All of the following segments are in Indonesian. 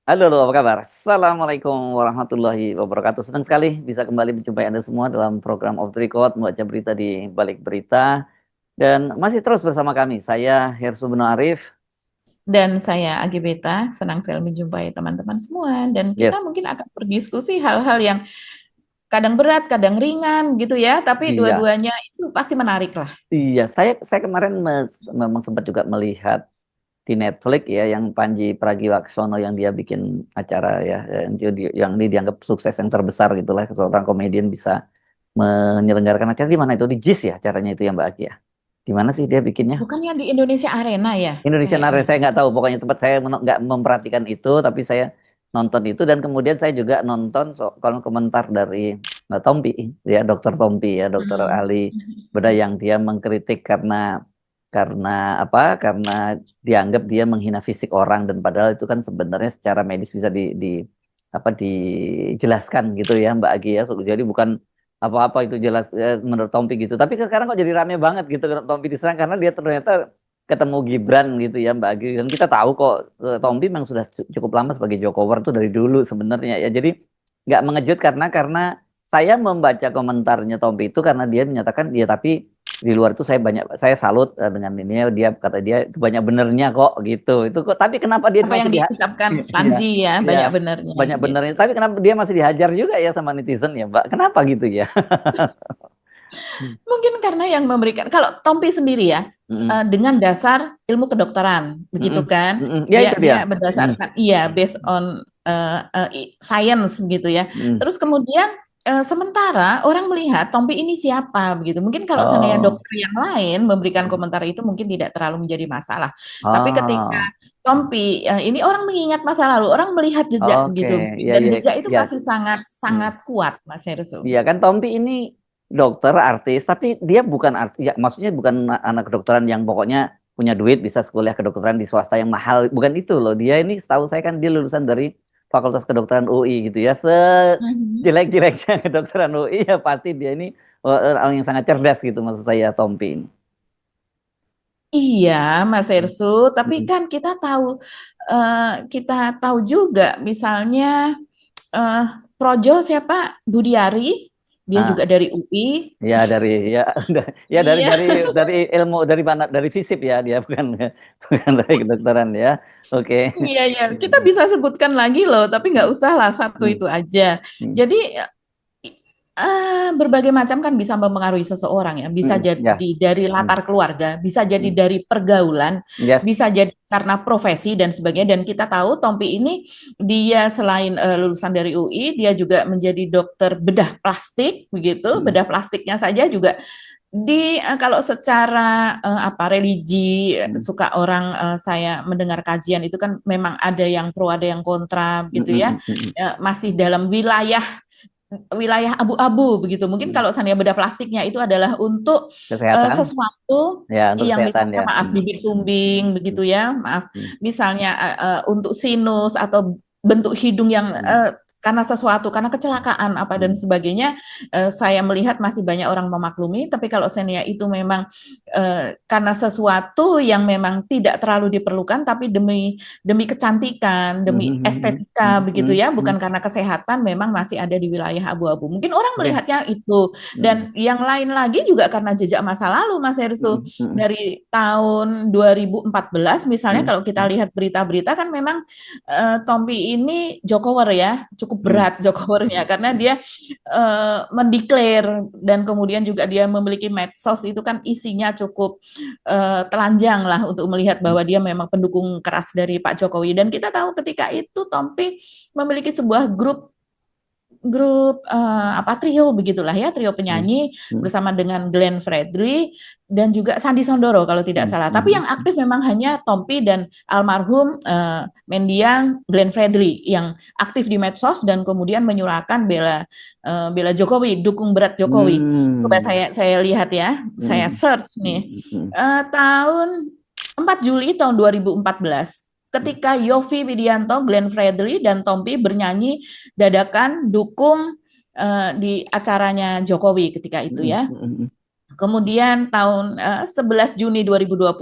Halo, apa kabar? Assalamualaikum warahmatullahi wabarakatuh. Senang sekali bisa kembali menjumpai Anda semua dalam program Off the Record, membaca berita di balik berita. Dan masih terus bersama kami, saya Hersu Beno Arif. Dan saya Agi Beta, senang sekali menjumpai teman-teman semua. Dan Yes, kita mungkin akan berdiskusi hal-hal yang kadang berat, kadang ringan gitu ya. Tapi iya, dua-duanya itu pasti menarik lah. iya. Saya kemarin memang sempat juga melihat di Netflix ya, yang Panji Pragiwaksono yang dia bikin acara ya, yang ini dianggap sukses yang terbesar gitulah, seorang komedian bisa menyelenggarakan acara di mana itu di JIS ya, acaranya itu ya Mbak Aki ya. Di mana sih dia bikinnya? Bukannya di Indonesia Arena ya, Indonesia kayaknya. Nare saya nggak tahu, pokoknya tempat saya nggak memperhatikan itu, tapi saya nonton itu dan kemudian saya juga nonton soal komentar dari Tompi ya, Dokter Tompi ya, dokter Hmm. ahli bedah yang dia mengkritik karena apa? Karena dianggap dia menghina fisik orang dan padahal itu kan sebenarnya secara medis bisa apa dijelaskan gitu ya Mbak Agi ya. Jadi bukan apa-apa itu jelas menurut Tompi gitu. Tapi sekarang kok jadi rame banget gitu Tompi diserang karena dia ternyata ketemu Gibran gitu ya Mbak Agi. Dan kita tahu kok Tompi memang sudah cukup lama sebagai Jokower tuh dari dulu sebenarnya ya. Jadi nggak mengejut karena saya membaca komentarnya Tompi itu karena dia menyatakan ya tapi di luar itu saya salut dengan ini ya, dia kata dia itu banyak benernya kok gitu. Itu kok tapi kenapa dia Apa masih yang diucapkan iya, Panji ya, iya, banyak benernya banyak gitu. benernya. Tapi kenapa dia masih dihajar juga ya sama netizen ya, Mbak? Kenapa gitu ya? Mungkin karena yang memberikan, kalau Tompi sendiri ya, Mm-mm, dengan dasar ilmu kedokteran, mm-mm, begitu kan? mm-mm. Ya itu Dia dia. dia Mm, berdasarkan, iya, based on science begitu ya. mm. Terus kemudian sementara orang melihat Tompi ini siapa begitu. Mungkin kalau seandainya Oh, dokter yang lain memberikan komentar itu mungkin tidak terlalu menjadi masalah. Tapi ketika oh, Tompi ini orang mengingat masa lalu, orang melihat jejak oke, begitu, ya, dan ya, jejak itu ya. pasti sangat Mm. sangat kuat, Mas Hersu. Iya kan Tompi ini dokter artis, tapi dia bukan artis, ya maksudnya bukan anak kedokteran yang pokoknya punya duit bisa kuliah kedokteran di swasta yang mahal, bukan itu loh. Dia ini setahu saya kan dia lulusan dari Fakultas Kedokteran UI gitu ya. Mhm. Sejelek-jeleknya kedokteran UI ya pasti dia ini orang yang sangat cerdas gitu maksud saya Tompi ini. Iya, Mas Ersu, tapi Mm. kan kita tahu juga, misalnya eh, Projo siapa? Budiari, dia juga Ah, dari UI. ya dari ya ya Iya, dari ilmu dari mana dari fisip ya dia bukan bukan dari kedokteran ya. Oke. iya, iya. Kita bisa sebutkan lagi loh, tapi nggak usah lah satu Hmm, itu aja. hmm, Jadi berbagai macam kan bisa mempengaruhi seseorang ya. Bisa hmm, ya. jadi dari Hmm, latar keluarga, bisa jadi hmm. dari pergaulan, Yes. bisa jadi karena profesi dan sebagainya. Dan kita tahu Tompi ini dia selain lulusan dari UI, dia juga menjadi dokter bedah plastik begitu. Hmm, Bedah plastiknya saja juga kalau secara apa religi hmm, suka orang saya mendengar kajian itu kan memang ada yang pro ada yang kontra hmm, gitu hmm, ya. hmm, Masih dalam wilayah wilayah abu-abu begitu. Mungkin hmm. kalau seandainya bedah plastiknya itu adalah untuk Kesehatan sesuatu ya untuk yang kesehatan misalnya ya. maaf Hmm, bibir sumbing begitu hmm, ya, maaf hmm, misalnya untuk sinus atau bentuk hidung yang hmm, karena sesuatu, karena kecelakaan apa dan hmm, sebagainya, saya melihat masih banyak orang memaklumi. Tapi kalau seandainya itu memang karena sesuatu yang memang tidak terlalu diperlukan, tapi demi demi kecantikan, hmm, demi hmm, hmm, estetika hmm, begitu hmm, ya, hmm. bukan karena kesehatan, memang masih ada di wilayah abu-abu. Mungkin orang Oke. melihatnya itu, Hmm, dan yang lain lagi juga karena jejak masa lalu, Mas Hersu. hmm, hmm, Dari tahun 2014 misalnya, hmm, kalau kita hmm, lihat berita-berita kan memang Tompi ini Jokower ya, cukup hmm, berat Jokowernya karena dia mendeklar, dan kemudian juga dia memiliki medsos itu kan isinya cukup telanjang lah untuk melihat hmm, bahwa dia memang pendukung keras dari Pak Jokowi. Dan kita tahu ketika itu Tompi memiliki sebuah grup grup apa trio begitulah ya, trio hmm, penyanyi hmm, bersama dengan Glenn Fredly dan juga Sandi Sondoro kalau tidak hmm, salah. Tapi hmm, yang aktif memang hanya Tompi dan almarhum mendiang Glenn Fredly yang aktif di medsos dan kemudian menyuarakan bela Jokowi, dukung berat Jokowi. Coba hmm, saya lihat ya, saya hmm, search nih. hmm, hmm, Tahun 4 Juli tahun 2014, hmm, ketika Yovie Widianto, Glenn Fredly, dan Tompi bernyanyi dadakan dukung di acaranya Jokowi ketika itu hmm, ya. hmm, Kemudian tahun 11 Juni 2020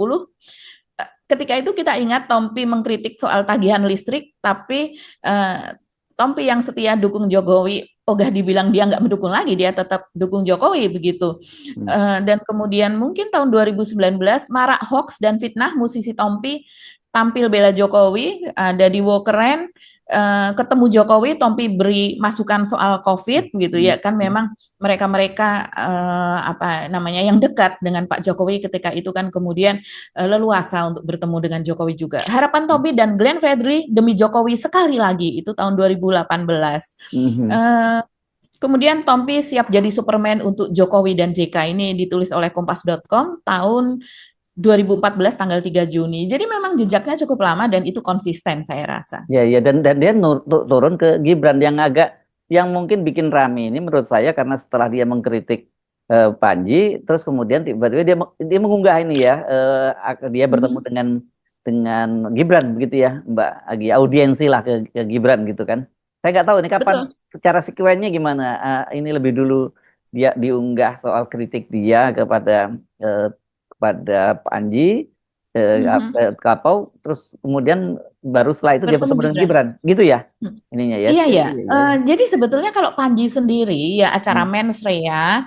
ketika itu kita ingat Tompi mengkritik soal tagihan listrik, tapi Tompi yang setia dukung Jokowi, ogah dibilang dia nggak mendukung lagi, dia tetap dukung Jokowi begitu. Dan kemudian mungkin tahun 2019 marak hoax dan fitnah, musisi Tompi tampil bela Jokowi, ada di Wo Keren, ketemu Jokowi, Tompi beri masukan soal COVID gitu ya, kan memang mereka-mereka apa namanya yang dekat dengan Pak Jokowi ketika itu kan kemudian leluasa untuk bertemu dengan Jokowi juga. Harapan Tompi dan Glenn Fredly demi Jokowi sekali lagi itu tahun 2018. Kemudian Tompi siap jadi Superman untuk Jokowi dan JK, ini ditulis oleh Kompas.com tahun 2014 tanggal 3 Juni. Jadi memang jejaknya cukup lama dan itu konsisten saya rasa. Ya, dan dia turun ke Gibran yang mungkin bikin rame ini menurut saya karena setelah dia mengkritik Panji, terus kemudian tiba-tiba dia mengunggah ini ya, dia bertemu dengan Gibran begitu ya, Mbak Agi, audiensi lah ke Gibran gitu kan. Saya nggak tahu ini kapan. Betul. Secara sekuennya gimana? Ini lebih dulu dia diunggah soal kritik dia kepada Panji, Kapau, terus kemudian baru setelah itu dia bertemu dengan Gibran, gitu ya? Ininya ya. Iya ya. Jadi sebetulnya kalau Panji sendiri ya acara Mensrea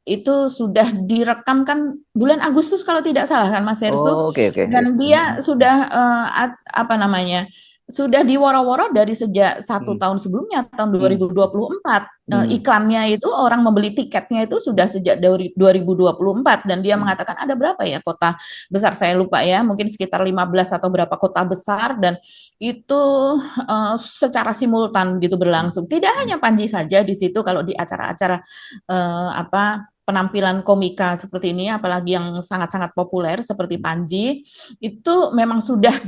itu sudah direkam kan bulan Agustus kalau tidak salah kan Mas Hersu. Okay. Dan dia sudah apa namanya? Sudah diworo-woro dari sejak 1 tahun sebelumnya, tahun 2024. Iklannya itu, orang membeli tiketnya itu sudah sejak 2024, dan dia mengatakan ada berapa ya kota besar, saya lupa ya, mungkin sekitar 15 atau berapa kota besar, dan itu secara simultan gitu berlangsung. Tidak hanya Panji saja di situ, kalau di acara-acara penampilan komika seperti ini, apalagi yang sangat-sangat populer seperti Panji, itu memang sudah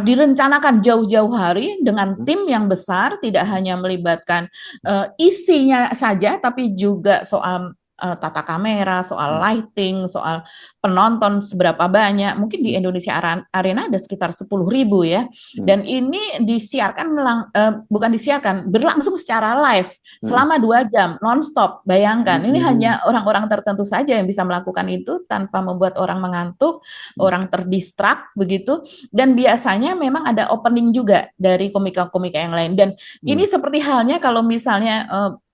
direncanakan jauh-jauh hari dengan tim yang besar, tidak hanya melibatkan isinya saja, tapi juga soal tata kamera, soal lighting, soal penonton seberapa banyak. Mungkin di Indonesia Arena ada sekitar 10.000 ya. Dan ini disiarkan bukan disiarkan, berlangsung secara live selama 2 jam non-stop. Bayangkan, ini hanya orang-orang tertentu saja yang bisa melakukan itu tanpa membuat orang mengantuk, orang terdistrak begitu. Dan biasanya memang ada opening juga dari komika-komika yang lain. Dan ini seperti halnya kalau misalnya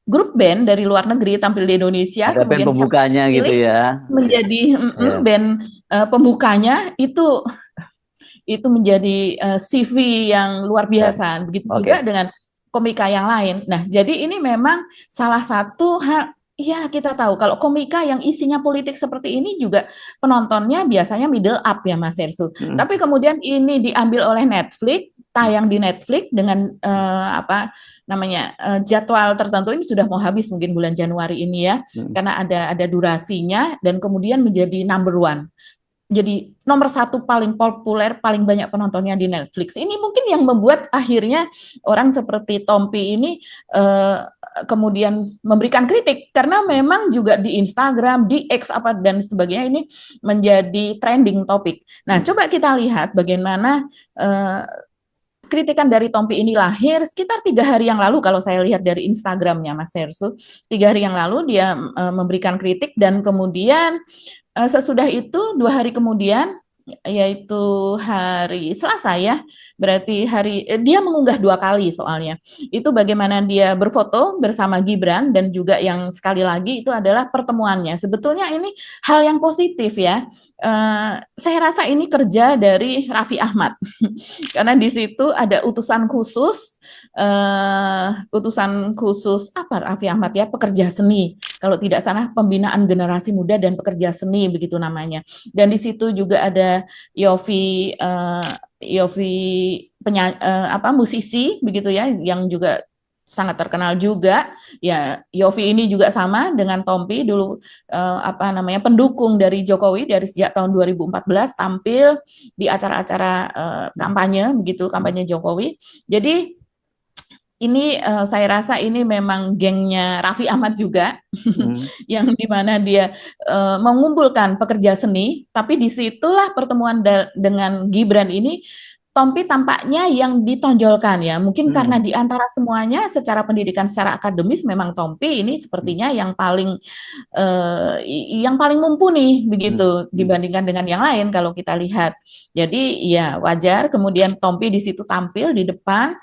grup band dari luar negeri tampil di Indonesia, ada kemudian band pembukanya gitu ya, menjadi band pembukanya itu menjadi CV yang luar biasa. Begitu juga dengan komika yang lain. Nah, jadi ini memang salah satu hal. Ya, kita tahu kalau komika yang isinya politik seperti ini juga penontonnya biasanya middle up ya Mas Hersu. Tapi kemudian ini diambil oleh Netflix, tayang di Netflix dengan jadwal tertentu, ini sudah mau habis mungkin bulan Januari ini ya, karena ada durasinya, dan kemudian menjadi number 1. Jadi nomor 1 paling populer, paling banyak penontonnya di Netflix. Ini mungkin yang membuat akhirnya orang seperti Tompi ini kemudian memberikan kritik, karena memang juga di Instagram, di X dan sebagainya ini menjadi trending topik. Nah, coba kita lihat bagaimana kritikan dari Tompi ini lahir sekitar 3 hari yang lalu, kalau saya lihat dari Instagramnya Mas Hersu. 3 hari yang lalu dia memberikan kritik, dan kemudian sesudah itu 2 hari kemudian, yaitu hari Selasa ya, berarti dia mengunggah 2 kali soalnya. Itu bagaimana dia berfoto bersama Gibran, dan juga yang sekali lagi itu adalah pertemuannya. Sebetulnya ini hal yang positif ya. Saya rasa ini kerja dari Raffi Ahmad karena di situ ada utusan khusus Raffi Ahmad ya, pekerja seni, kalau tidak salah, pembinaan generasi muda dan pekerja seni begitu namanya. Dan di situ juga ada Yofi musisi begitu ya, yang juga sangat terkenal juga ya. Yofi ini juga sama dengan Tompi dulu pendukung dari Jokowi dari sejak tahun 2014, tampil di acara-acara kampanye begitu, kampanye Jokowi. Jadi ini saya rasa ini memang gengnya Raffi Ahmad juga, yang dimana dia mengumpulkan pekerja seni, tapi disitulah pertemuan dengan Gibran ini, Tompi tampaknya yang ditonjolkan ya. Mungkin karena Hmm. di antara semuanya secara pendidikan secara akademis memang Tompi ini sepertinya yang paling mumpuni Hmm. begitu Hmm. dibandingkan dengan yang lain kalau kita lihat. Jadi ya wajar kemudian Tompi di situ tampil di depan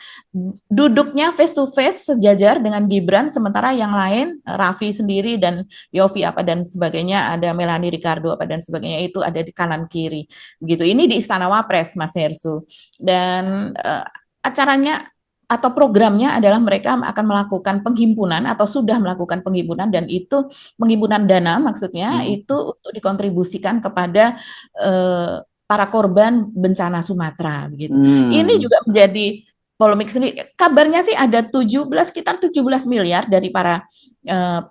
duduknya face to face sejajar dengan Gibran sementara yang lain Raffi sendiri dan Yofi apa dan sebagainya ada Melanie Ricardo apa dan sebagainya itu ada di kanan kiri begitu. Ini di Istana Wapres Mas Hersu dan acaranya atau programnya adalah mereka akan melakukan penghimpunan atau sudah melakukan penghimpunan dan itu penghimpunan dana maksudnya Hmm. itu untuk dikontribusikan kepada para korban bencana Sumatera begitu. Ini Hmm. juga menjadi polemik sendiri. Kabarnya sih ada sekitar 17 miliar dari para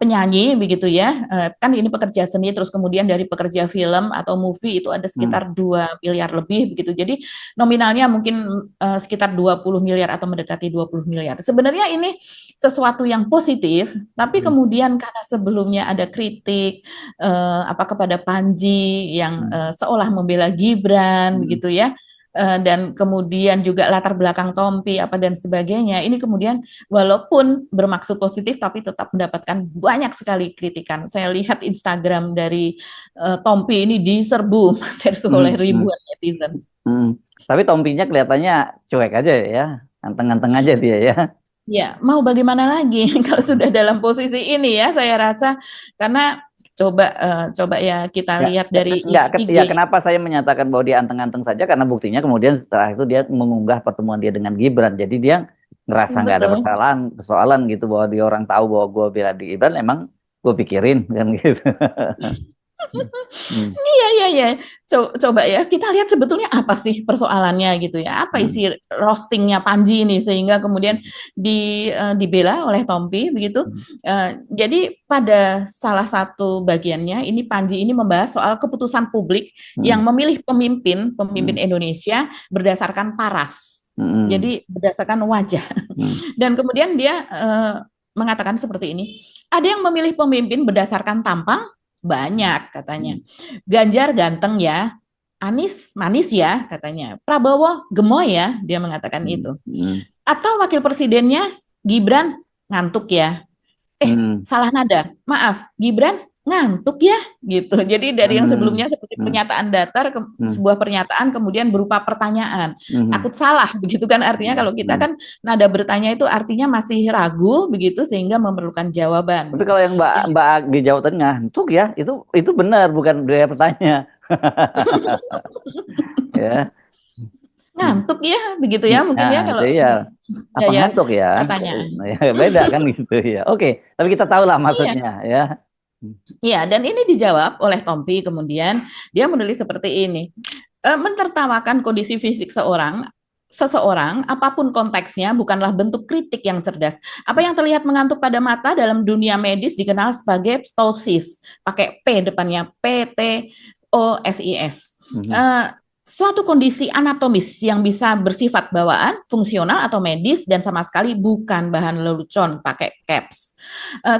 penyanyi begitu ya. Kan ini pekerja seni terus kemudian dari pekerja film atau movie itu ada Hmm. sekitar 2 miliar lebih begitu. Jadi nominalnya mungkin sekitar 20 miliar atau mendekati 20 miliar. Sebenarnya ini sesuatu yang positif, tapi Hmm. kemudian karena sebelumnya ada kritik kepada Panji yang Hmm. seolah membela Gibran Hmm. begitu ya. Dan kemudian juga latar belakang Tompi apa dan sebagainya. Ini kemudian walaupun bermaksud positif tapi tetap mendapatkan banyak sekali kritikan. Saya lihat Instagram dari Tompi ini diserbu oleh Hmm. Hmm. ribuan netizen. Hmm. Tapi Tompinya kelihatannya cuek aja ya, ganteng-ganteng aja dia ya. Ya, mau bagaimana lagi kalau sudah dalam posisi ini ya, saya rasa karena coba ya kita Ya, lihat dari enggak, IG. ya kenapa saya menyatakan bahwa dia anteng-anteng saja karena buktinya kemudian setelah itu dia mengunggah pertemuan dia dengan Gibran. Jadi dia ngerasa nggak ada Betul. persoalan gitu bahwa dia orang tahu bahwa gue bela di Gibran, emang gue pikirin kan gitu. Hmm. Iya, iya, iya. Coba ya, kita lihat sebetulnya apa sih persoalannya gitu ya. Apa Hmm. isi roastingnya Panji ini sehingga kemudian dibela oleh Tompi begitu. Hmm. Jadi pada salah satu bagiannya ini Panji ini membahas soal keputusan publik Hmm. yang memilih pemimpin Hmm. Indonesia berdasarkan paras. Hmm. Jadi berdasarkan wajah. Hmm. Dan kemudian dia mengatakan seperti ini. Ada yang memilih pemimpin berdasarkan tampang, banyak katanya. Hmm. Ganjar ganteng ya, Anies manis ya katanya. Prabowo gemoy ya, dia mengatakan Hmm. itu. Hmm. Atau wakil presidennya Gibran ngantuk ya. Hmm. Salah nada. Maaf, Gibran ngantuk ya gitu. Jadi dari yang Hmm. sebelumnya seperti Hmm. pernyataan datar Hmm. sebuah pernyataan kemudian berupa pertanyaan. Hmm. Takut salah begitu kan artinya kalau kita Hmm. kan nada bertanya itu artinya masih ragu begitu sehingga memerlukan jawaban Tapi gitu. kalau yang Mbak Ya, Mbak di Jawa Tengah, untuk ya itu benar bukan dia bertanya. Ya. ngantuk ya begitu ya mungkin ya Nah, itu kalau ya. Apa gaya ngantuk ya? pertanyaan. Nah, ya beda kan gitu ya. Oke, tapi kita tahu lah Iya. maksudnya ya. Iya, dan ini dijawab oleh Tompi kemudian dia menulis seperti ini. Menertawakan kondisi fisik seseorang, apapun konteksnya, bukanlah bentuk kritik yang cerdas. Apa yang terlihat mengantuk pada mata dalam dunia medis dikenal sebagai ptosis, pakai P depannya, PTOSIS. Mhm. Suatu kondisi anatomis yang bisa bersifat bawaan, fungsional atau medis dan sama sekali bukan bahan lelucon pakai caps.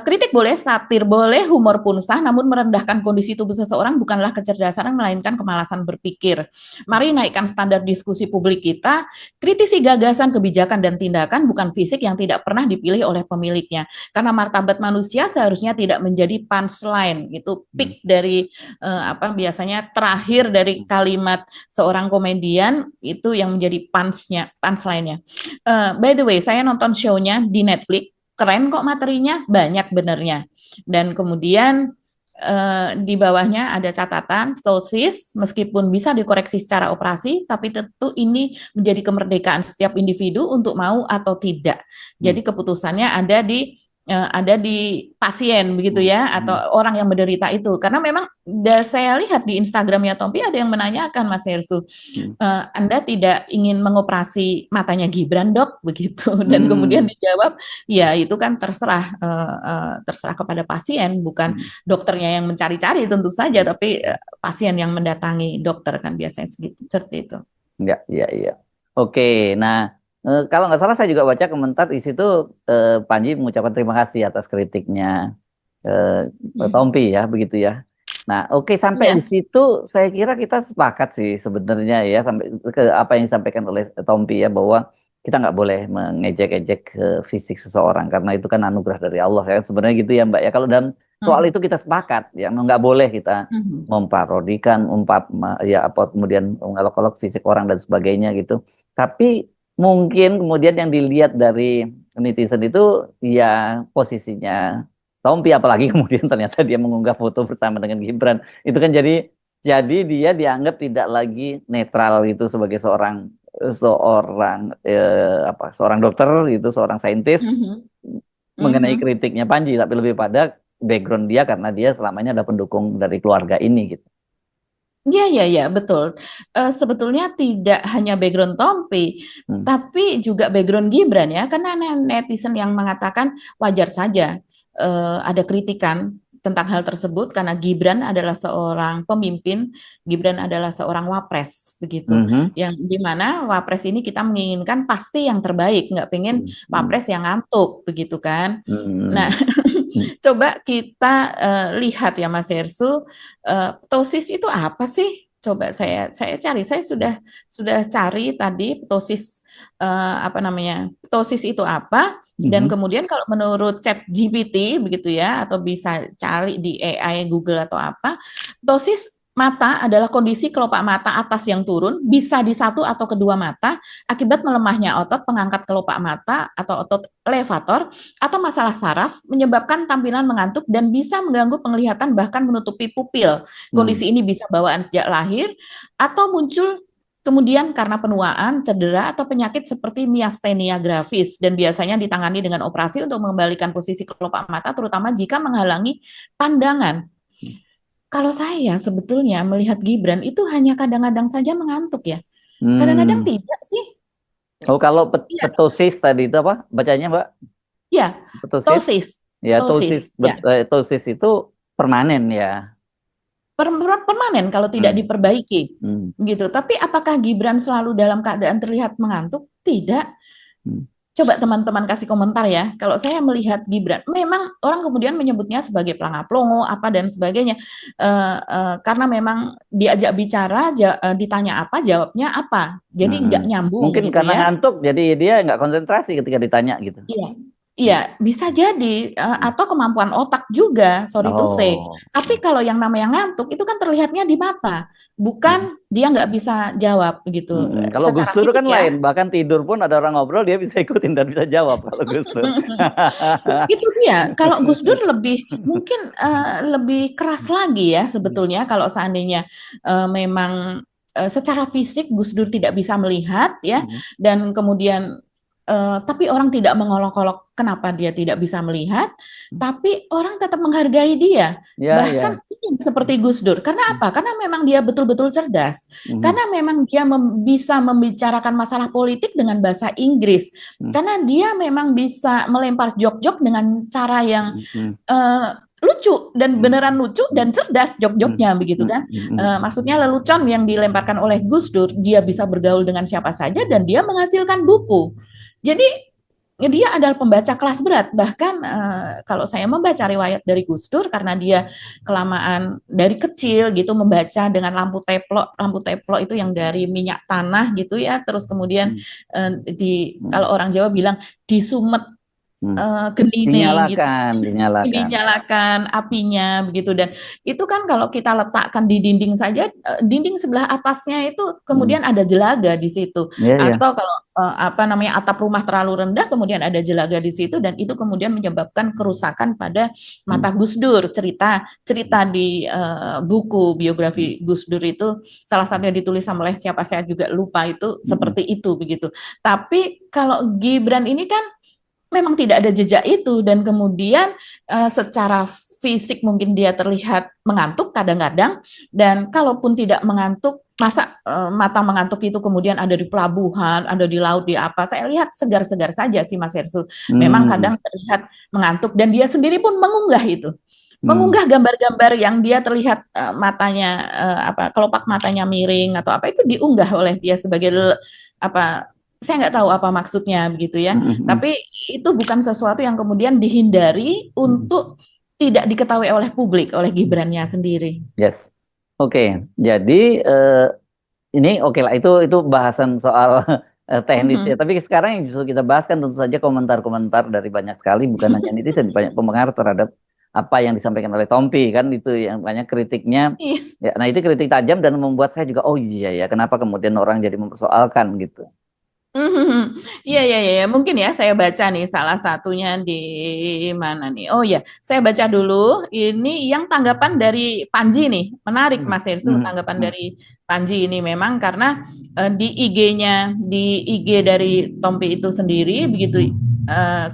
Kritik boleh, satir boleh, humor pun sah, namun merendahkan kondisi tubuh seseorang bukanlah kecerdasan melainkan kemalasan berpikir. Mari naikkan standar diskusi publik kita, kritisi gagasan, kebijakan dan tindakan bukan fisik yang tidak pernah dipilih oleh pemiliknya. Karena martabat manusia seharusnya tidak menjadi punchline, itu peak dari biasanya terakhir dari kalimat seorang komedian itu yang menjadi punchline-nya. By the way, saya nonton show-nya di Netflix, keren kok materinya, banyak benernya. Dan kemudian di bawahnya ada catatan, ptosis meskipun bisa dikoreksi secara operasi, tapi tentu ini menjadi kemerdekaan setiap individu untuk mau atau tidak. Jadi keputusannya ada di pasien begitu ya atau orang yang menderita itu karena memang saya lihat di Instagramnya Tompi ada yang menanyakan Mas Hersu, Anda tidak ingin mengoperasi matanya Gibran dok begitu dan kemudian dijawab ya itu kan terserah kepada pasien bukan dokternya yang mencari-cari tentu saja tapi pasien yang mendatangi dokter kan biasanya seperti itu. Enggak, iya, iya. Oke, nah kalau nggak salah saya juga baca komentar di situ Panji mengucapkan terima kasih atas kritiknya Tompi ya, begitu ya. Nah, oke, sampai Iya. di situ saya kira kita sepakat sih sebenarnya ya, sampai ke apa yang disampaikan oleh Tompi ya, bahwa kita nggak boleh mengejek-ejek fisik seseorang karena itu kan anugerah dari Allah ya, sebenarnya gitu ya Mbak ya. Kalau dalam soal Mhm. itu kita sepakat ya, nggak boleh kita Mhm. memparodikan, ya apa kemudian mengelok-olok fisik orang dan sebagainya gitu. Tapi mungkin kemudian yang dilihat dari netizen itu ya posisinya Tompi, apalagi kemudian ternyata dia mengunggah foto bersama dengan Gibran. Itu kan jadi dia dianggap tidak lagi netral itu sebagai seorang seorang seorang dokter itu, seorang saintis Mhm. mengenai Mhm. kritiknya Panji, tapi lebih pada background dia karena dia selamanya ada pendukung dari keluarga ini gitu. Iya, iya, iya, betul. Sebetulnya tidak hanya background Tompi, Hmm. tapi juga background Gibran ya, karena netizen yang mengatakan wajar saja ada kritikan tentang hal tersebut karena Gibran adalah seorang pemimpin, Gibran adalah seorang wapres begitu. Mhm. Yang di mana wapres ini kita menginginkan pasti yang terbaik, nggak pengen Hmm. wapres yang ngantuk begitu kan. Nah, Hmm. Hmm. coba kita lihat ya Mas Hersu, ptosis itu apa sih? Coba saya cari, saya sudah cari tadi ptosis apa namanya? Ptosis itu apa? Dan Mhm. kemudian kalau menurut ChatGPT begitu ya, atau bisa cari di AI Google atau apa, ptosis mata adalah kondisi kelopak mata atas yang turun, bisa di satu atau kedua mata akibat melemahnya otot pengangkat kelopak mata atau otot levator atau masalah saraf menyebabkan tampilan mengantuk dan bisa mengganggu penglihatan bahkan menutupi pupil. Hmm. Kondisi ini bisa bawaan sejak lahir atau muncul kemudian karena penuaan, cedera, atau penyakit seperti miastenia gravis dan biasanya ditangani dengan operasi untuk mengembalikan posisi kelopak mata terutama jika menghalangi pandangan. Kalau saya sebetulnya melihat Gibran itu hanya kadang-kadang saja mengantuk ya. Kadang-kadang Hmm. tidak sih. Oh, kalau Iya, petosis tadi itu apa bacanya Mbak? iya, Petosis? tosis, Ya, tosis, ya. tosis itu permanen ya. Permanen kalau tidak Hmm. diperbaiki Hmm. gitu. Tapi apakah Gibran selalu dalam keadaan terlihat mengantuk? Tidak. Hmm. Coba teman-teman kasih komentar ya. Kalau saya melihat Gibran, memang orang kemudian menyebutnya sebagai pelanga-pelongo apa dan sebagainya. Karena memang diajak bicara, ditanya apa, jawabnya apa. Jadi nggak Hmm. nyambung Mungkin gitu karena ya. ngantuk, jadi dia nggak konsentrasi ketika ditanya gitu. Iya, Hmm. iya bisa jadi Hmm. atau kemampuan otak juga, sorry to say. Oh. Tapi kalau yang namanya ngantuk itu kan terlihatnya di mata, Hmm. bukan dia nggak bisa jawab gitu Kalau Gus secara Dur kan fisik ya. lain, bahkan tidur pun ada orang ngobrol dia bisa ikutin dan bisa jawab kalau Gus Dur. Itu dia. Kalau Gus Dur lebih mungkin lebih keras lagi ya sebetulnya kalau seandainya memang secara fisik Gus Dur tidak bisa melihat ya Hmm. dan kemudian tapi orang tidak mengolok-olok kenapa dia tidak bisa melihat, tapi orang tetap menghargai dia. Ya, Bahkan ya. ingin seperti Gus Dur. Karena apa? Karena memang dia betul-betul cerdas. Hmm. Karena memang dia bisa membicarakan masalah politik dengan bahasa Inggris. Hmm. Karena dia memang bisa melempar jok-jok dengan cara yang Hmm. lucu dan Hmm. beneran lucu dan cerdas Hmm. jok-joknya begitu kan. Hmm. Maksudnya lelucon yang dilemparkan oleh Gus Dur, dia bisa bergaul dengan siapa saja dan dia menghasilkan buku. Jadi dia adalah pembaca kelas berat. Bahkan kalau saya membaca riwayat dari Gus Dur karena dia kelamaan dari kecil gitu membaca dengan lampu teplok itu yang dari minyak tanah gitu ya. Terus kemudian Hmm. kalau orang Jawa bilang disumet Hmm. genine gitu, Dinyalakan. dinyalakan apinya begitu dan itu kan kalau kita letakkan di dinding saja dinding sebelah atasnya itu Hmm. kemudian ada jelaga di situ Ya, ya. atau kalau apa namanya atap rumah terlalu rendah kemudian ada jelaga di situ dan itu kemudian menyebabkan kerusakan pada Hmm. mata Gus Dur cerita di buku biografi Gus Dur itu salah satunya ditulis oleh siapa saya juga lupa itu Hmm. seperti itu begitu tapi kalau Gibran ini kan memang tidak ada jejak itu dan kemudian secara fisik mungkin dia terlihat mengantuk kadang-kadang dan kalaupun tidak mengantuk masa mata mengantuk itu kemudian ada di pelabuhan, ada di laut, di apa. Saya lihat segar-segar saja sih Mas Hersu. Memang Hmm. kadang terlihat mengantuk dan dia sendiri pun mengunggah itu. Hmm. Mengunggah gambar-gambar yang dia terlihat matanya kelopak matanya miring atau apa itu diunggah oleh dia sebagai apa saya nggak tahu apa maksudnya begitu ya. Hmm. Tapi itu bukan sesuatu yang kemudian dihindari Hmm. untuk tidak diketahui oleh publik, oleh Gibran-nya sendiri. Yes. Oke, jadi ini oke lah, itu bahasan soal teknis ya. Tapi sekarang yang justru kita bahas kan tentu saja komentar-komentar dari banyak sekali, bukan hanya netizen, banyak pengaruh terhadap apa yang disampaikan oleh Tompi kan, itu yang banyak kritiknya. Iya. Ya, nah itu kritik tajam dan membuat saya juga, oh iya ya, kenapa kemudian orang jadi mempersoalkan gitu. Iya, iya, iya, mungkin ya saya baca nih salah satunya di mana nih? Oh ya, saya baca dulu. Ini yang tanggapan dari Panji nih, menarik Mas Hersu, tanggapan dari Panji ini memang karena di IG dari Tompi itu sendiri begitu.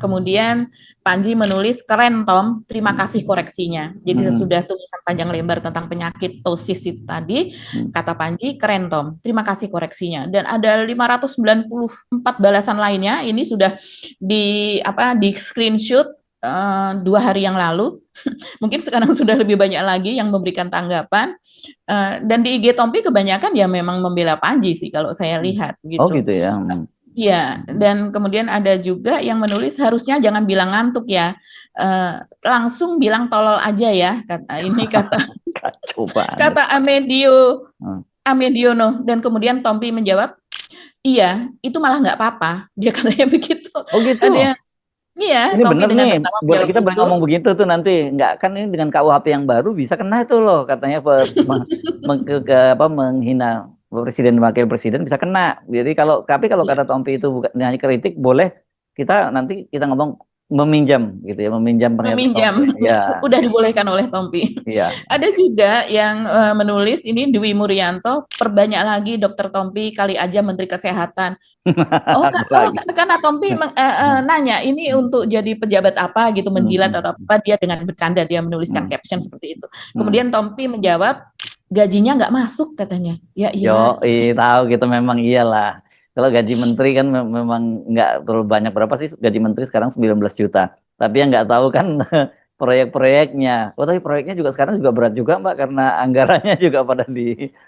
Kemudian Panji menulis, keren Tom, terima kasih koreksinya. Jadi sesudah tulisan panjang lebar tentang penyakit tosis itu tadi, kata Panji, keren Tom, terima kasih koreksinya. Dan ada 594 balasan lainnya, ini sudah di screenshot 2 hari yang lalu. Mungkin sekarang sudah lebih banyak lagi yang memberikan tanggapan. Dan di IG Tompi kebanyakan ya memang membela Panji sih kalau saya lihat gitu. Oh gitu ya. Iya, dan kemudian ada juga yang menulis harusnya jangan bilang ngantuk ya, langsung bilang tolol aja ya, kata Amediono, dan kemudian Tompi menjawab, iya, itu malah nggak apa-apa, dia katanya begitu. Oh gitu. Iya, ini Tompi bener dengan nih, tertawa kita boleh ngomong begitu tuh nanti, nggak kan ini dengan KUHP yang baru bisa kena itu loh, katanya menghina presiden wakil presiden bisa kena. Jadi tapi kalau kata Tompi itu bukan hanya kritik, boleh nanti kita ngomong meminjam gitu ya, meminjam pernyataan Tompi. Ya. Udah dibolehkan oleh Tompi. Iya. Ada juga yang menulis ini Dwi Murianto, perbanyak lagi Dokter Tompi, kali aja Menteri Kesehatan. Karena Tompi nanya ini untuk jadi pejabat apa gitu, menjilat atau apa, dia dengan bercanda dia menuliskan caption seperti itu. Kemudian Tompi menjawab, gajinya nggak masuk katanya. Ya iya. Tahu gitu, memang iyalah. Kalau gaji menteri kan memang nggak terlalu banyak. Berapa sih gaji menteri sekarang? 19 juta. Tapi yang nggak tahu kan proyek-proyeknya. Oh, tapi proyeknya juga sekarang juga berat juga, Mbak, karena anggarannya juga pada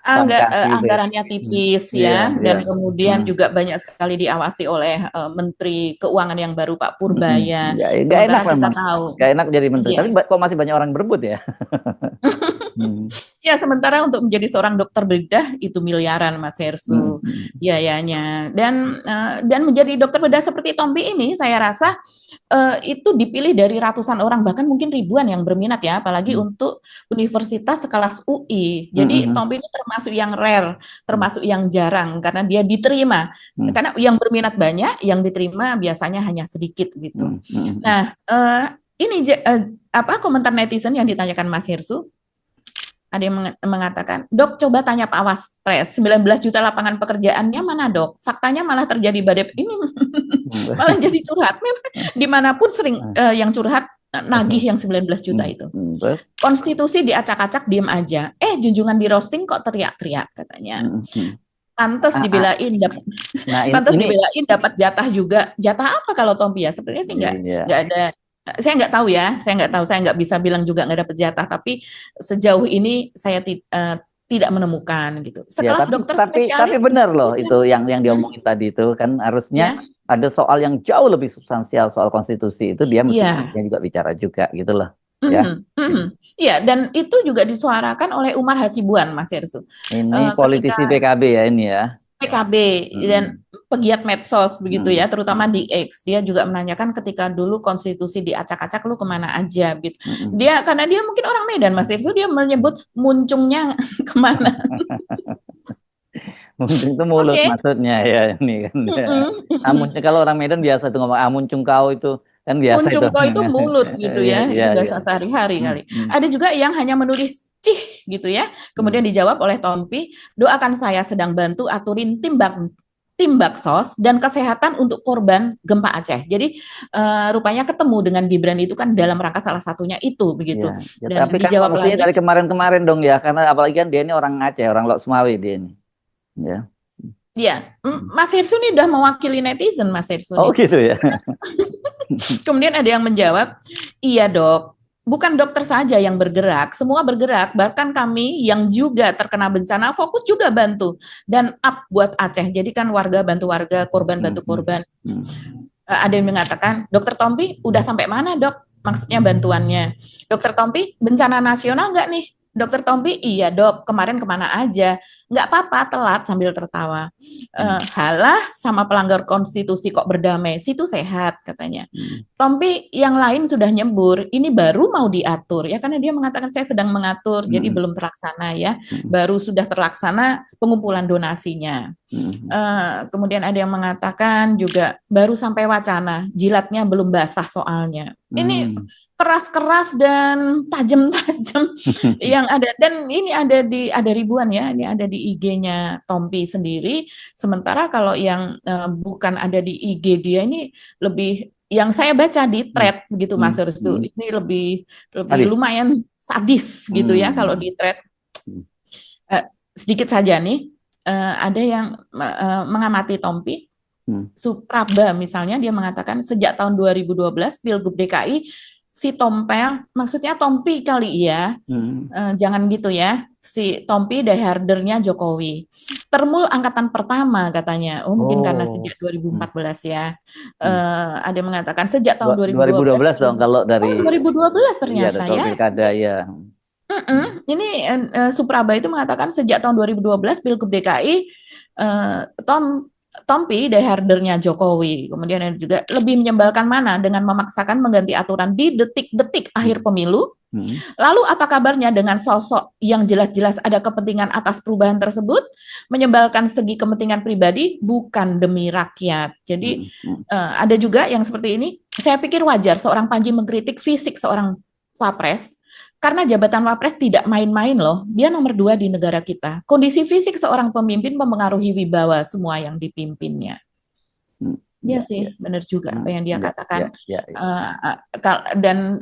anggarannya tipis ya, dan kemudian juga banyak sekali diawasi oleh Menteri Keuangan yang baru Pak Purbaya. Nggak enak memang. Nggak enak jadi menteri. Tapi kok masih banyak orang berebut ya? Ya, sementara untuk menjadi seorang dokter bedah itu miliaran Mas Hersu biayanya. Dan menjadi dokter bedah seperti Tompi ini saya rasa itu dipilih dari ratusan orang, bahkan mungkin ribuan yang berminat ya, apalagi untuk universitas sekelas UI. Jadi Tompi ini termasuk yang rare, termasuk yang jarang karena dia diterima. Karena yang berminat banyak, yang diterima biasanya hanya sedikit gitu. Nah, ini komentar netizen yang ditanyakan Mas Hersu. Ada yang mengatakan, Dok, coba tanya Pak Waspres, 19 juta lapangan pekerjaannya mana, Dok? Faktanya malah terjadi badai ini, malah jadi curhat. Dimanapun sering yang curhat, nagih yang 19 juta itu. Konstitusi diacak-acak, diem aja. Junjungan di roasting kok teriak-teriak, katanya. Pantes dibelain, dibelain dapat jatah juga. Jatah apa kalau Tompi ya? Sebenarnya sih nggak ada. Saya nggak tahu ya, saya nggak bisa bilang juga nggak dapat jatah, tapi sejauh ini saya tidak menemukan gitu. Sekelas dokter spesialis. Tapi benar loh itu yang diomongin tadi itu kan, harusnya ada soal yang jauh lebih substansial soal konstitusi itu dia mesti juga bicara juga gitu loh. Iya, dan itu juga disuarakan oleh Umar Hasibuan, Mas Hersu. Ini politisi PKB ya ini ya. PKB dan pegiat medsos begitu ya, terutama di X. Dia juga menanyakan ketika dulu konstitusi diacak-acak, lu kemana aja gitu. Karena dia mungkin orang Medan, Mas Irsu, dia menyebut muncungnya kemana. Muncung itu mulut maksudnya ya ini kan. Kalau orang Medan biasa tuh ngomong muncung kau itu kan biasa. Muncung kau itu mulut gitu ya, itu biasa sehari-hari kali. Ada juga yang hanya menulis cih gitu ya. Kemudian dijawab oleh Tompi, doakan saya sedang bantu aturin tim Baksos dan kesehatan untuk korban gempa Aceh. Jadi rupanya ketemu dengan Gibran itu kan dalam rangka salah satunya itu begitu. Dan tapi dijawab kan lagi dari kemarin-kemarin dong ya, karena apalagi kan dia ini orang Aceh, orang Lok Sumawi dia ini. Ya. Iya, Mas Hersu ini udah mewakili netizen, Mas Hersu. Oh gitu ya. Kemudian ada yang menjawab, iya Dok, bukan dokter saja yang bergerak, semua bergerak, bahkan kami yang juga terkena bencana fokus juga bantu dan up buat Aceh. Jadi kan warga bantu warga, korban bantu korban. Ada yang mengatakan, Dokter Tompi udah sampai mana Dok? maksudnya bantuannya. Dokter Tompi, bencana nasional nggak nih? Dokter Tompi, iya dok, kemarin kemana aja? Nggak apa-apa, telat sambil tertawa. Halah, sama pelanggar konstitusi kok berdamai, situ sehat katanya. Tompi yang lain sudah nyebur, ini baru mau diatur ya karena dia mengatakan saya sedang mengatur, jadi belum terlaksana ya, baru sudah terlaksana pengumpulan donasinya. Kemudian ada yang mengatakan juga baru sampai wacana, jilatnya belum basah soalnya. Ini keras-keras dan tajam-tajam yang ada, dan ini ada ribuan ya, ini ada di IG-nya Tompi sendiri. Sementara kalau yang bukan ada di IG dia ini lebih, yang saya baca di thread begitu Mas Restu, ini lebih lumayan sadis gitu ya kalau di thread. Sedikit saja nih, ada yang mengamati Tompi. Supraba misalnya, dia mengatakan sejak tahun 2012 Pilgub DKI si Tompel, maksudnya Tompi kali ya, jangan gitu ya, si Tompi diehardernya Jokowi. Termul angkatan pertama katanya, mungkin karena sejak 2014 ya. Ada yang mengatakan sejak tahun 2012 dong kalau dari 2012 ternyata ya. Pilkada ya. Ini Supraba itu mengatakan sejak tahun 2012 Pilgub DKI Tompi diehardernya Jokowi. Kemudian ada juga lebih menyebalkan mana dengan memaksakan mengganti aturan di detik-detik akhir pemilu. Lalu apa kabarnya dengan sosok yang jelas-jelas ada kepentingan atas perubahan tersebut, menyebalkan segi kepentingan pribadi bukan demi rakyat. Jadi ada juga yang seperti ini. Saya pikir wajar seorang Panji mengkritik fisik seorang Wapres, karena jabatan Wapres tidak main-main loh. Dia nomor 2 di negara kita. Kondisi fisik seorang pemimpin mempengaruhi wibawa semua yang dipimpinnya. Iya sih, benar juga apa yang dia katakan. Dan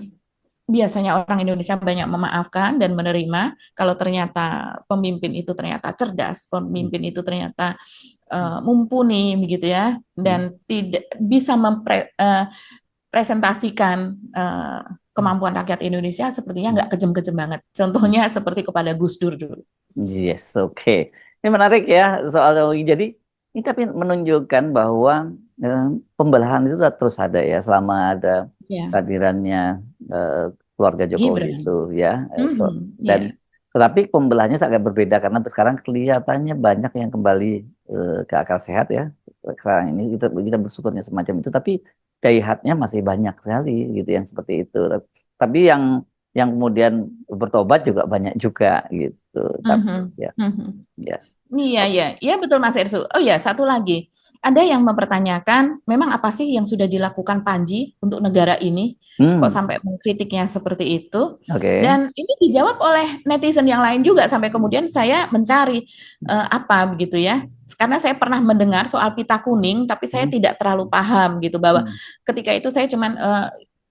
biasanya orang Indonesia banyak memaafkan dan menerima kalau ternyata pemimpin itu ternyata cerdas, pemimpin itu ternyata mumpuni begitu ya, dan tidak bisa mempresentasikan kemampuan rakyat Indonesia, sepertinya nggak kejem-kejem banget. Contohnya seperti kepada Gus Dur dulu. Yes, oke. Ini menarik ya soal teknologi. Jadi ini tapi menunjukkan bahwa pembelahan itu terus ada ya selama ada kehadirannya keluarga Jokowi itu ya. Dan tetapi pembelahannya agak berbeda karena sekarang kelihatannya banyak yang kembali ke akal sehat ya. Sekarang ini kita bersyukurnya semacam itu, tapi daihatnya masih banyak sekali gitu yang seperti itu. Tapi yang kemudian bertobat juga banyak juga gitu. Tapi, Iya betul Mas Ersu. Oh ya, satu lagi. Ada yang mempertanyakan, memang apa sih yang sudah dilakukan Panji untuk negara ini? Kok sampai mengkritiknya seperti itu? Dan ini dijawab oleh netizen yang lain juga, sampai kemudian saya mencari apa begitu ya. Karena saya pernah mendengar soal pita kuning, tapi saya tidak terlalu paham gitu, bahwa ketika itu saya cuman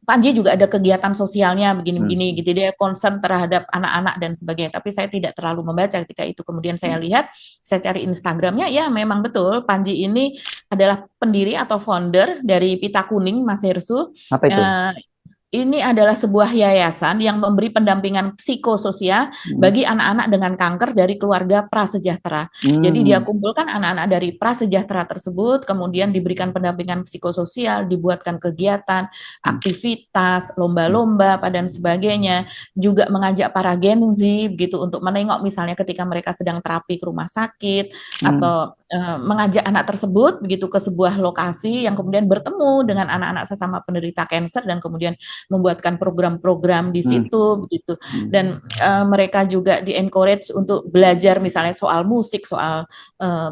Panji juga ada kegiatan sosialnya begini-begini gitu, dia concern terhadap anak-anak dan sebagainya, tapi saya tidak terlalu membaca ketika itu. Kemudian saya lihat, saya cari Instagramnya, ya memang betul Panji ini adalah pendiri atau founder dari Pita Kuning, Mas Hersu. Apa itu? Ini adalah sebuah yayasan yang memberi pendampingan psikososial bagi anak-anak dengan kanker dari keluarga prasejahtera. Jadi dia kumpulkan anak-anak dari prasejahtera tersebut, kemudian diberikan pendampingan psikososial, dibuatkan kegiatan, aktivitas, lomba-lomba, dan sebagainya. Juga mengajak para Gen Z gitu untuk menengok misalnya ketika mereka sedang terapi ke rumah sakit, atau mengajak anak tersebut begitu ke sebuah lokasi yang kemudian bertemu dengan anak-anak sesama penderita kanker, dan kemudian membuatkan program-program di situ begitu. Dan mereka juga di-encourage untuk belajar misalnya soal musik, soal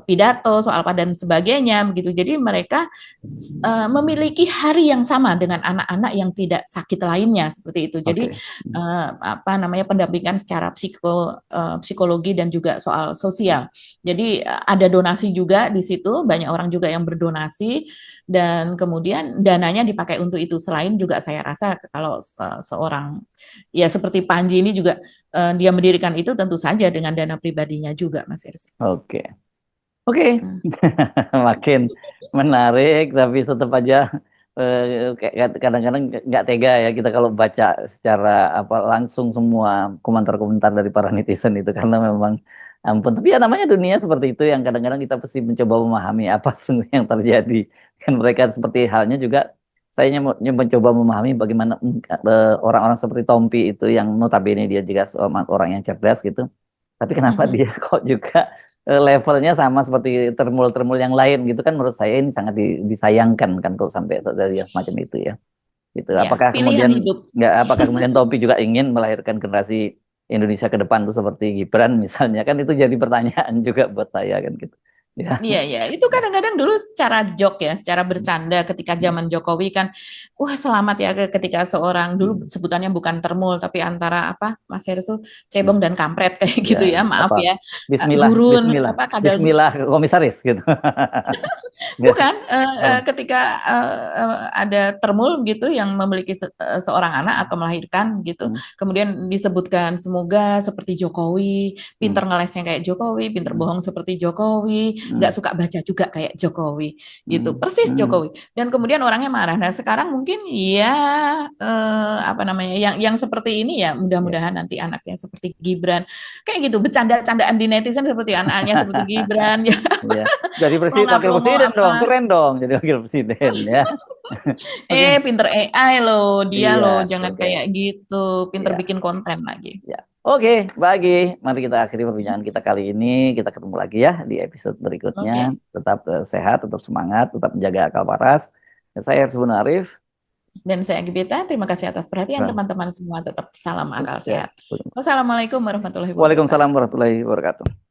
pidato, soal apa dan sebagainya begitu. Jadi mereka memiliki hari yang sama dengan anak-anak yang tidak sakit lainnya seperti itu. Jadi pendampingan secara psikologi dan juga soal sosial. Jadi ada donasi juga di situ, banyak orang juga yang berdonasi, dan kemudian dananya dipakai untuk itu. Selain juga saya rasa kalau seorang ya seperti Panji ini juga dia mendirikan itu tentu saja dengan dana pribadinya juga, Mas Irsi. Oke. Makin menarik, tapi tetap aja kadang-kadang nggak tega ya kita kalau baca secara langsung semua komentar-komentar dari para netizen itu, karena memang ampun. Tapi ya namanya dunia seperti itu, yang kadang-kadang kita pasti mencoba memahami apa sesungguhnya yang terjadi. Kan mereka seperti halnya juga saya mencoba memahami bagaimana orang-orang seperti Tompi itu yang notabene dia juga orang yang cerdas gitu. Tapi kenapa Mhm. dia kok juga levelnya sama seperti termul-termul yang lain gitu kan, menurut saya ini sangat disayangkan kan kalau sampai dari yang semacam itu ya. Gitu. Ya, Apakah pilihan kemudian hidup. apakah kemudian Tompi juga ingin melahirkan generasi Indonesia ke depan tuh seperti Gibran misalnya, kan itu jadi pertanyaan juga buat saya kan gitu. Ya. Iya, iya. Itu kadang-kadang dulu secara joke ya, secara bercanda ketika zaman Jokowi kan, wah selamat ya ketika seorang dulu sebutannya bukan termul, tapi antara apa, Mas Hersu, cebong dan kampret kayak Ya, gitu ya, maaf apa ya. Bismillah, Gurun, Bismillah, apa, kadal Bismillah komisaris gitu. bukan Oh, ketika ada termul gitu yang memiliki seorang anak atau melahirkan gitu, hmm, kemudian disebutkan semoga seperti Jokowi, hmm, pinter ngelesnya kayak Jokowi, pinter hmm, bohong seperti Jokowi, nggak hmm, suka baca juga kayak Jokowi gitu, hmm, persis hmm. Jokowi. Dan kemudian orangnya marah. Nah sekarang mungkin ya apa namanya yang seperti ini ya Ya. mudah-mudahan nanti anaknya seperti Gibran kayak gitu, bercanda-candaan di netizen seperti anaknya seperti Gibran ya. Ya. Jadi wakil Promo presiden dong, apa? keren dong jadi wakil presiden ya. Oke. Pinter AI loh, dia Iya, loh, jangan oke. kayak gitu, pinter Ya, bikin konten lagi. ya. Oke, bagi. Mari kita akhiri perbincangan kita kali ini. Kita ketemu lagi ya di episode berikutnya. Oke. Tetap sehat, tetap semangat, tetap menjaga akal waras. Saya Arif Arif. Dan saya Gibita, terima kasih atas perhatian teman-teman semua, tetap salam akal Ya. sehat. Wassalamualaikum warahmatullahi Waalaikumsalam wabarakatuh. warahmatullahi wabarakatuh.